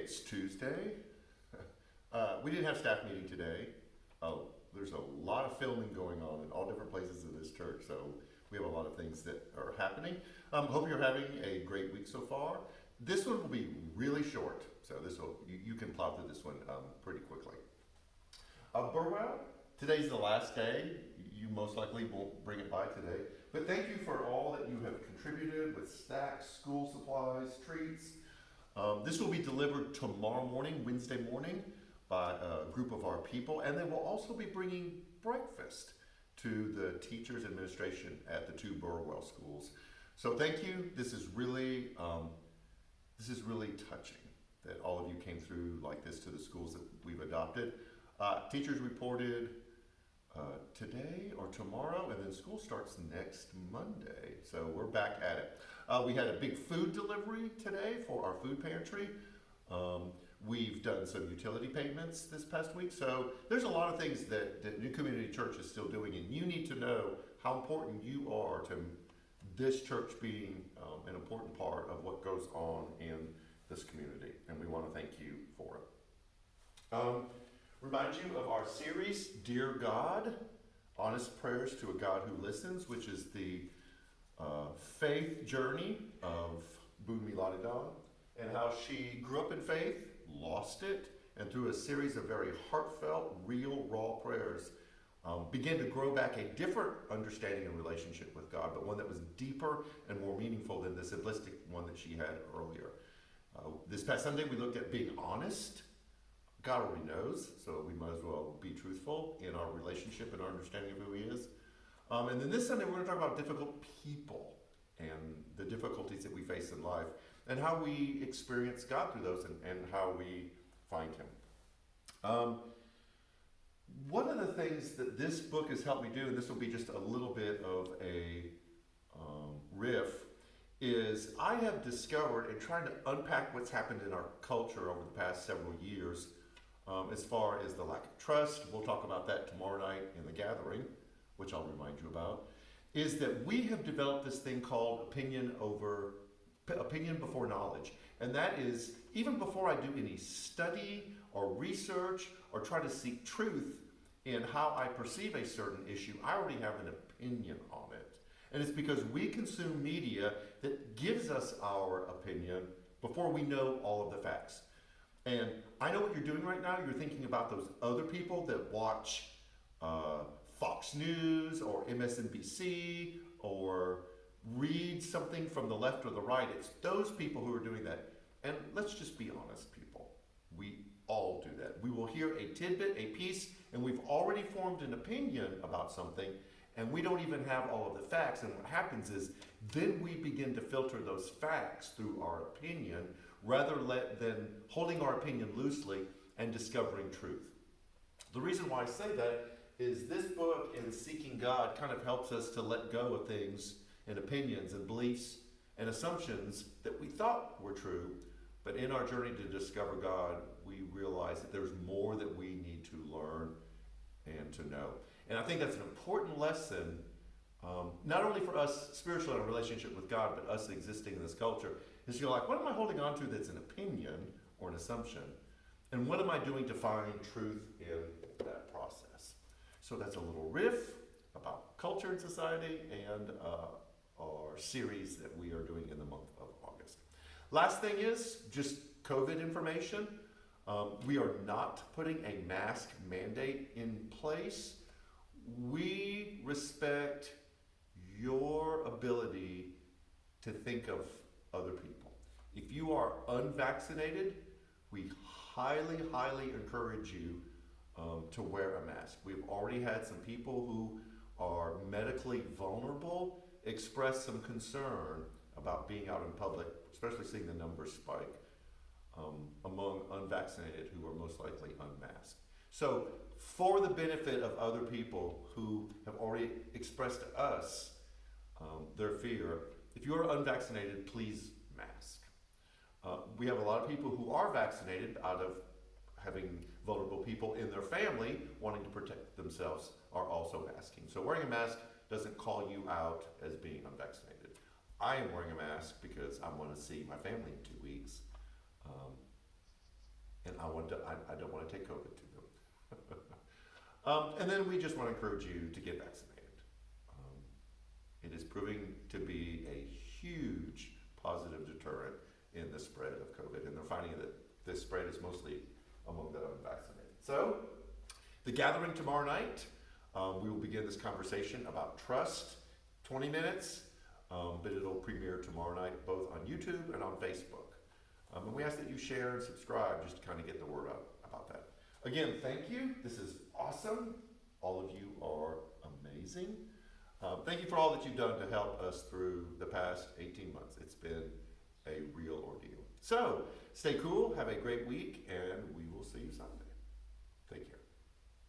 It's Tuesday. We didn't have staff meeting today. Oh, there's a lot of filming going on in all different places of this church, so we have a lot of things that are happening. Hope you're having a great week so far. This one will be really short, so you can plow through this one pretty quickly. Burwell, today's the last day. You most likely won't bring it by today, but thank you for all that you have contributed with snacks, school supplies, treats. This will be delivered tomorrow morning, Wednesday morning, by a group of our people, and they will also be bringing breakfast to the teachers administration at the two Burwell schools. So thank you. This is really touching that all of you came through like this to the schools that we've adopted. Teachers reported today or tomorrow, and then school starts next Monday. So we're back at it. We had a big food delivery today for our food pantry. We've done some utility payments this past week. So there's a lot of things that New Community Church is still doing, and you need to know how important you are to this church being an important part of what goes on in this community, and we want to thank you for it. Remind you of our series, Dear God, Honest Prayers to a God Who Listens, which is the faith journey of Bunmi Ladidan, and how she grew up in faith, lost it, and through a series of very heartfelt, real, raw prayers, began to grow back a different understanding and relationship with God, but one that was deeper and more meaningful than the simplistic one that she had earlier. This past Sunday, we looked at being honest. God already knows, so we might as well be truthful in our relationship and our understanding of who He is. And then this Sunday, we're going to talk about difficult people and the difficulties that we face in life and how we experience God through those and how we find Him. One of the things that this book has helped me do, and this will be just a little bit of a riff, is I have discovered in trying to unpack what's happened in our culture over the past several years, as far as the lack of trust, we'll talk about that tomorrow night in the gathering, which I'll remind you about, is that we have developed this thing called opinion before knowledge. And that is, even before I do any study or research or try to seek truth in how I perceive a certain issue, I already have an opinion on it. And it's because we consume media that gives us our opinion before we know all of the facts. And I know what you're doing right now. You're thinking about those other people that watch Fox News or MSNBC or read something from the left or the right. It's those people who are doing that. And let's just be honest, people. We all do that. We will hear a tidbit, a piece, and we've already formed an opinion about something, and we don't even have all of the facts. And what happens is then we begin to filter those facts through our opinion rather than holding our opinion loosely and discovering truth. The reason why I say that is this book in Seeking God kind of helps us to let go of things and opinions and beliefs and assumptions that we thought were true, but in our journey to discover God, we realize that there's more that we need to learn and to know. And I think that's an important lesson, not only for us spiritually in our relationship with God, but us existing in this culture, is you're like, what am I holding on to that's an opinion or an assumption? And what am I doing to find truth in that process? So that's a little riff about culture and society and our series that we are doing in the month of August. Last thing is just COVID information. We are not putting a mask mandate in place. We respect your ability to think of other people. If you are unvaccinated, we highly, highly encourage you to wear a mask. We've already had some people who are medically vulnerable express some concern about being out in public, especially seeing the numbers spike among unvaccinated who are most likely unmasked. So for the benefit of other people who have already expressed to us their fear, if you're unvaccinated, please mask. We have a lot of people who are vaccinated out of having vulnerable people in their family wanting to protect themselves are also masking. So wearing a mask doesn't call you out as being unvaccinated. I am wearing a mask because I want to see my family in 2 weeks. I don't want to take COVID to them. And then we just want to encourage you to get vaccinated. It is proving to be a huge positive deterrent in the spread of COVID, and they're finding that this spread is mostly among the unvaccinated. So, the gathering tomorrow night, we will begin this conversation about trust, 20 minutes, but it'll premiere tomorrow night both on YouTube and on Facebook. And we ask that you share and subscribe just to kind of get the word out about that. Again, thank you. This is awesome. All of you are amazing. Thank you for all that you've done to help us through the past 18 months. It's been a real ordeal. So, stay cool, have a great week, and we will see you Sunday.